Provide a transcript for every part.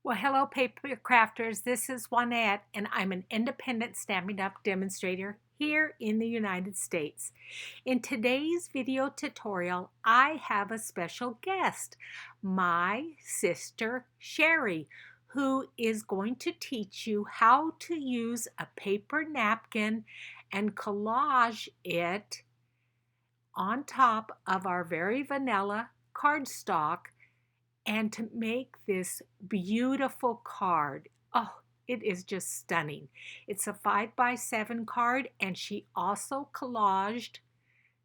Well, hello, paper crafters. This is Juanette, and I'm an independent stamping up demonstrator here in the United States. In today's video tutorial, I have a special guest, my sister Sherry, who is going to teach you how to use a paper napkin and collage it on top of our very vanilla cardstock and to make this beautiful card. Oh, it is just stunning. It's a 5x7 card, and she also collaged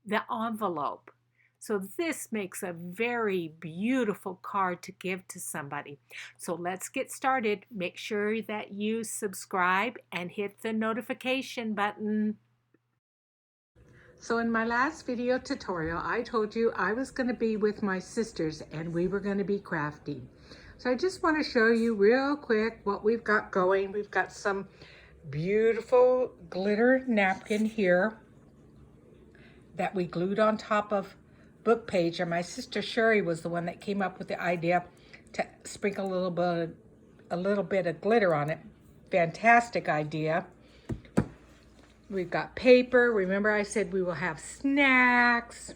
the envelope. So this makes a very beautiful card to give to somebody. So let's get started. Make sure that you subscribe and hit the notification button. So in my last video tutorial, I told you I was going to be with my sisters and we were going to be crafting. So I just want to show you real quick what we've got going. We've got some beautiful glitter napkin here that we glued on top of book page. And my sister Sherry was the one that came up with the idea to sprinkle a little bit of glitter on it. Fantastic idea. We've got paper. Remember I said we will have snacks.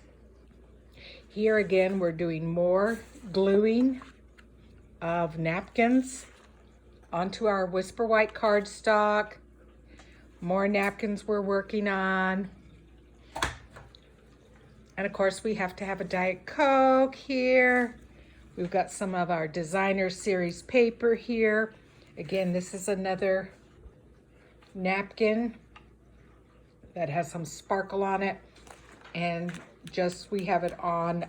Here again, we're doing more gluing of napkins onto our Whisper White cardstock. More napkins we're working on. And of course, we have to have a Diet Coke here. We've got some of our designer series paper here. Again, this is another napkin that has some sparkle on it, and just we have it on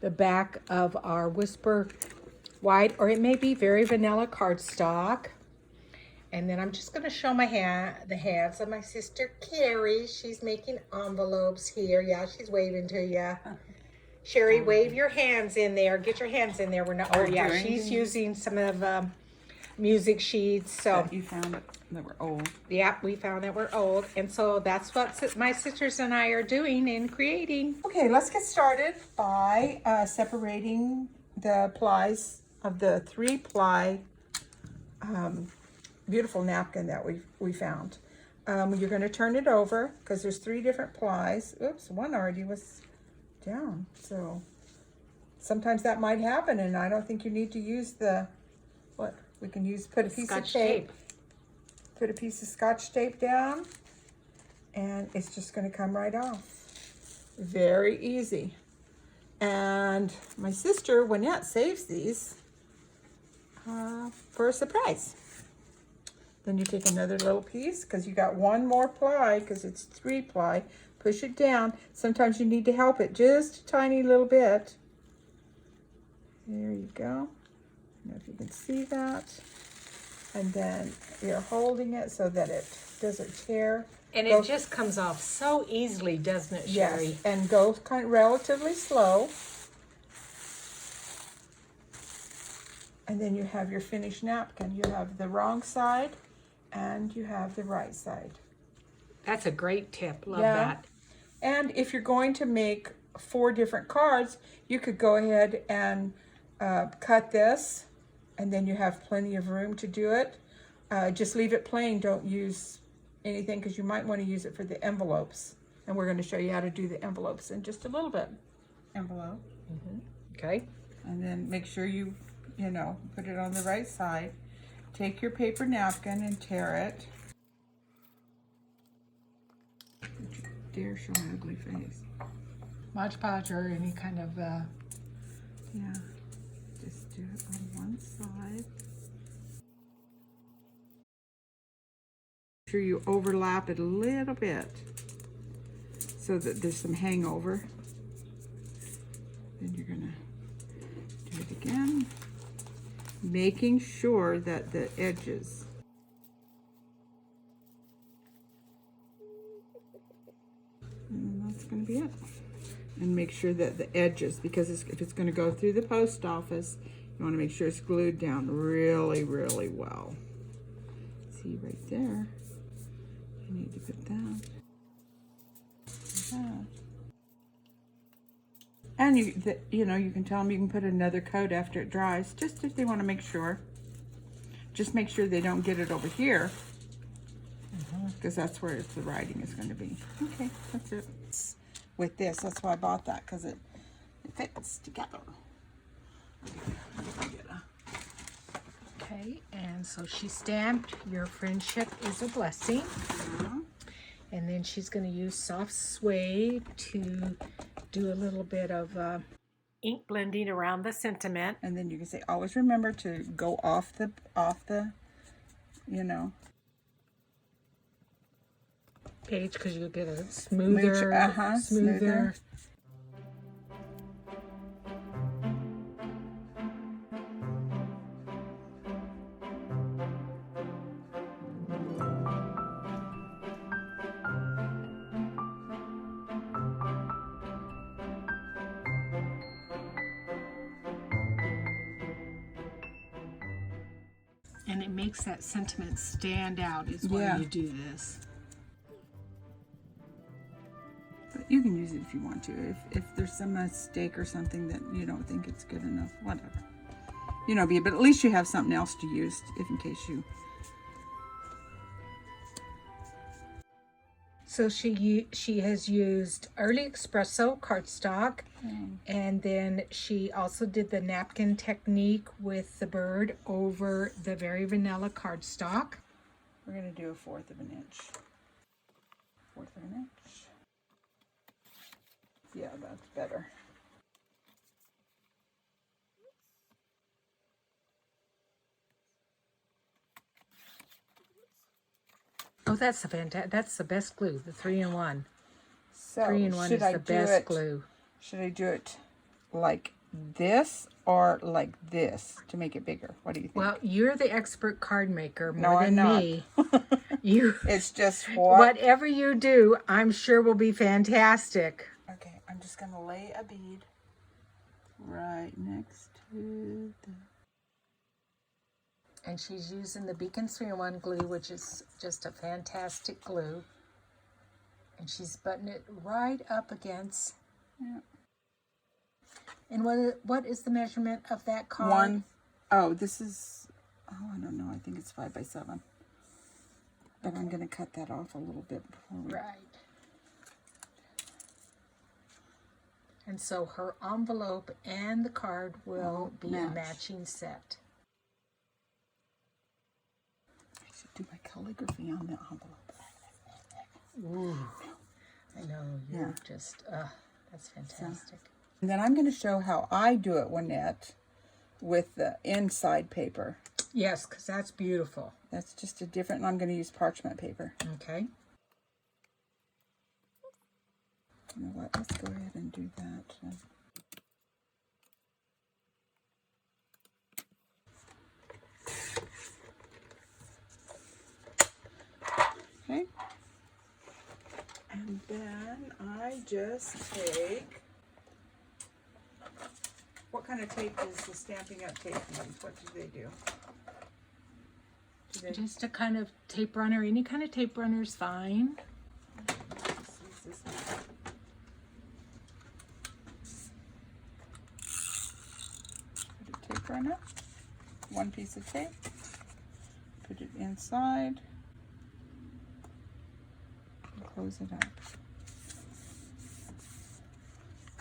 the back of our Whisper White, or it may be very vanilla cardstock. And then I'm just going to show the hands of my sister Carrie. She's making envelopes here. Yeah, she's waving to you. Sherry, wave your hands in there. Get your hands in there. We're not. Oh yeah, she's using some of music sheets. So you found that were old. Yeah, we found that we're old, and so that's what my sisters and I are doing and creating. Okay, let's get started by separating the plies of the 3-ply beautiful napkin that we found. You're going to turn it over because there's 3 different plies. Oops, one already was down. So sometimes that might happen, and I don't think you need to use the what we can use. Put a piece of tape. Put a piece of Scotch tape down, and it's just going to come right off. Very easy. And my sister Juanette saves these for a surprise. Then you take another little piece because you got one more ply because it's 3-ply. Push it down. Sometimes you need to help it just a tiny little bit. There you go. I don't know if you can see that. And then you're holding it so that it doesn't tear. And it just comes off so easily, doesn't it, Sherry? Yes, and go kind of relatively slow. And then you have your finished napkin. You have the wrong side and you have the right side. That's a great tip. Love that. And if you're going to make 4 different cards, you could go ahead and cut this, and then you have plenty of room to do it. Just leave it plain. Don't use anything because you might want to use it for the envelopes. And we're going to show you how to do the envelopes in just a little bit. Envelope. Okay. And then make sure you put it on the right side. Take your paper napkin and tear it. Don't you dare show an ugly face. Mod Podge or any kind of Yeah. Just do it on one side. Make sure you overlap it a little bit so that there's some hangover. Then you're gonna do it again, making sure that the edges and that's gonna be it. And make sure that the edges, because if it's going to go through the post office, you want to make sure it's glued down really, really well. See right there, you need to put that. And you can tell them you can put another coat after it dries, just if they want to make sure. Just make sure they don't get it over here, because that's where the writing is going to be. Okay, that's it. With this, that's why I bought that, because it fits together. Okay, and so she stamped, "Your friendship is a blessing." And then she's going to use soft suede to do a little bit of ink blending around the sentiment. And then you can say, always remember to go off the, you know, page, because you'll get a smoother, smoother. And it makes that sentiment stand out is when you do this. But you can use it if you want to. If there's some mistake or something that you don't think it's good enough, whatever. You know, but at least you have something else to use if in case you. So she has used Early Espresso cardstock, and then she also did the napkin technique with the bird over the very vanilla cardstock. We're going to do 1/4 of an inch. 1/4 of an inch. Yeah, that's better. Oh, that's that's the best glue, the 3-in-1. So 3-in-1 is the best glue. Should I do it like this or like this to make it bigger? What do you think? Well, you're the expert card maker No, more I'm than not. me. You, It's just what? whatever you do, I'm sure will be fantastic. Okay, I'm just going to lay a bead right next to the... And she's using the Beacon 3-in-1 glue, which is just a fantastic glue. And she's buttoning it right up against. Yeah. And what is the measurement of that card? 1. Oh, this is... Oh, I don't know. I think it's 5 by 7. But I'm going to cut that off a little bit before we... Right. And so her envelope and the card will be a matching set. I should do my calligraphy on the envelope. Ooh. I know, you're just, that's fantastic. And then I'm going to show how I do it, Juanette, with the inside paper. Yes, because that's beautiful. That's just a different, and I'm going to use parchment paper. Okay. You know what, let's go ahead and do that. Okay. And then I just take, what kind of tape is the Stampin' Up! Tape use? What do they do? Just a kind of tape runner. Any kind of tape runner is fine. Let's use this one. Put a tape runner, 1 piece of tape, put it inside, and close it up.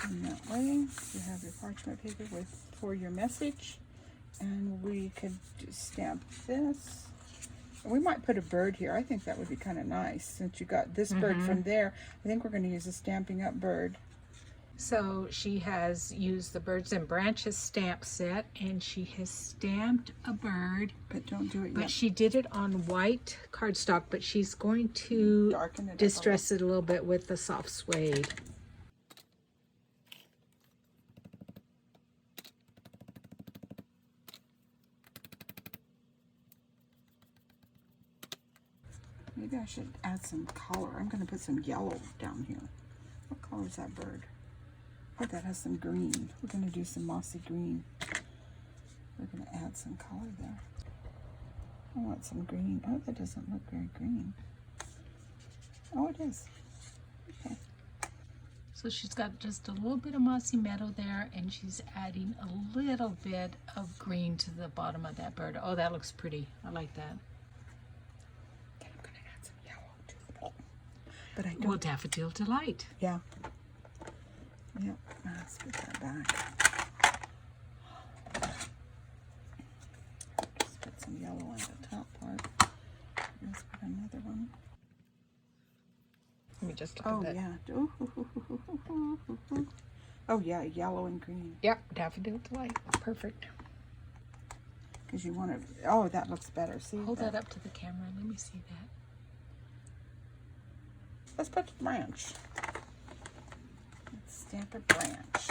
And that way you have your parchment paper for your message, and we could just stamp this. We might put a bird here. I think that would be kind of nice since you got this bird from there. I think we're going to use a Stampin' Up! Bird. So she has used the Birds and Branches stamp set, and she has stamped a bird. But don't do it yet. But she did it on white cardstock, but she's going to Darken it up distress it a little bit with the soft suede. Maybe I should add some color. I'm going to put some yellow down here. What color is that bird? Oh, that has some green. We're going to do some mossy green. We're going to add some color there. I want some green. Oh, that doesn't look very green. Oh, it is. Okay. So she's got just a little bit of mossy meadow there, and she's adding a little bit of green to the bottom of that bird. Oh, that looks pretty. I like that. I'm going to add some yellow to the bottom. But I don't. Well, Daffodil Delight. Yeah. Yep. Let's put that back. Just put some yellow on the top part. Let's put another one. Let me just look at that. Yeah. Ooh. Oh, yeah, yellow and green. Yep, Daffodil Delight. Perfect. Because you want to, oh, that looks better. See? Hold that up to the camera. Let me see that. Let's put the branch. Let's stamp a branch.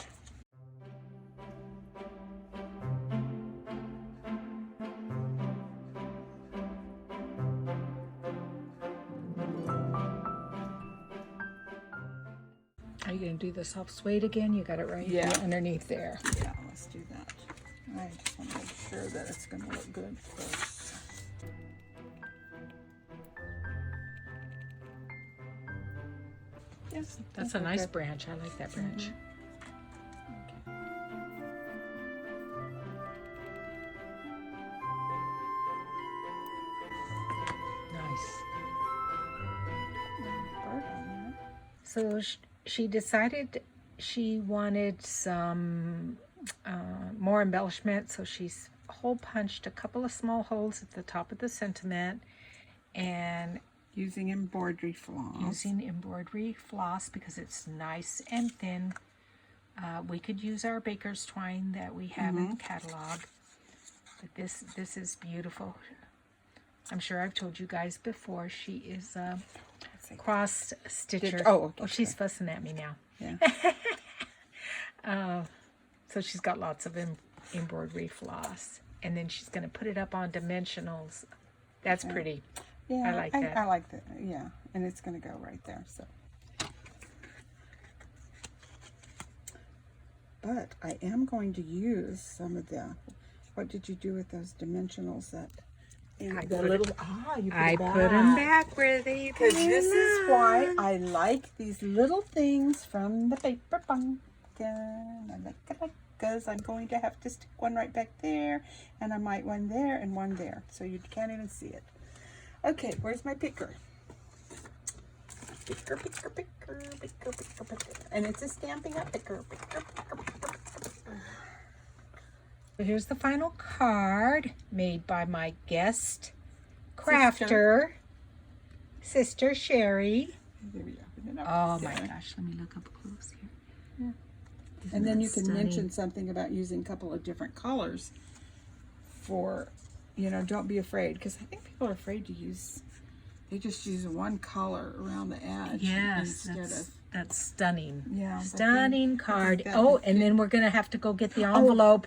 Are you going to do the soft suede again? You got it right Yeah. underneath there. Yeah, let's do that. I just want to make sure that it's going to look good first. Yes, That's a nice branch. I like that branch. Nice. So she decided she wanted some more embellishment, so she's hole punched a couple of small holes at the top of the sentiment, and using embroidery floss because it's nice and thin. We could use our baker's twine that we have in the catalog, but this is beautiful. I'm sure I've told you guys before, she is a cross stitcher. Oh, okay. She's fussing at me now. Yeah. So she's got lots of embroidery floss, and then she's going to put it up on dimensionals. That's pretty. Yeah, I like that. I like that. Yeah, and it's going to go right there. So, but I am going to use some of the. What did you do with those dimensionals? That I the put little. it, You I put them back where they Because this is why belong. I like these little things from the paper pumpkin. I like it because I'm going to have to stick one right back there, and I might one there and one there, so you can't even see it. Okay, where's my picker? Picker. And it's a Stampin' Up! Picker. So here's the final card made by my guest crafter, Sister Sherry. There we open it up. Oh my gosh, let me look up close here. Yeah. Isn't And then that you can stunning? mention something about using a couple of different colors for, don't be afraid, because I think people are afraid to use, they just use one color around the edge. Yes, instead that's stunning. Yeah, but Stunning then- card. that Oh, would and then we're going to have to go get the envelope.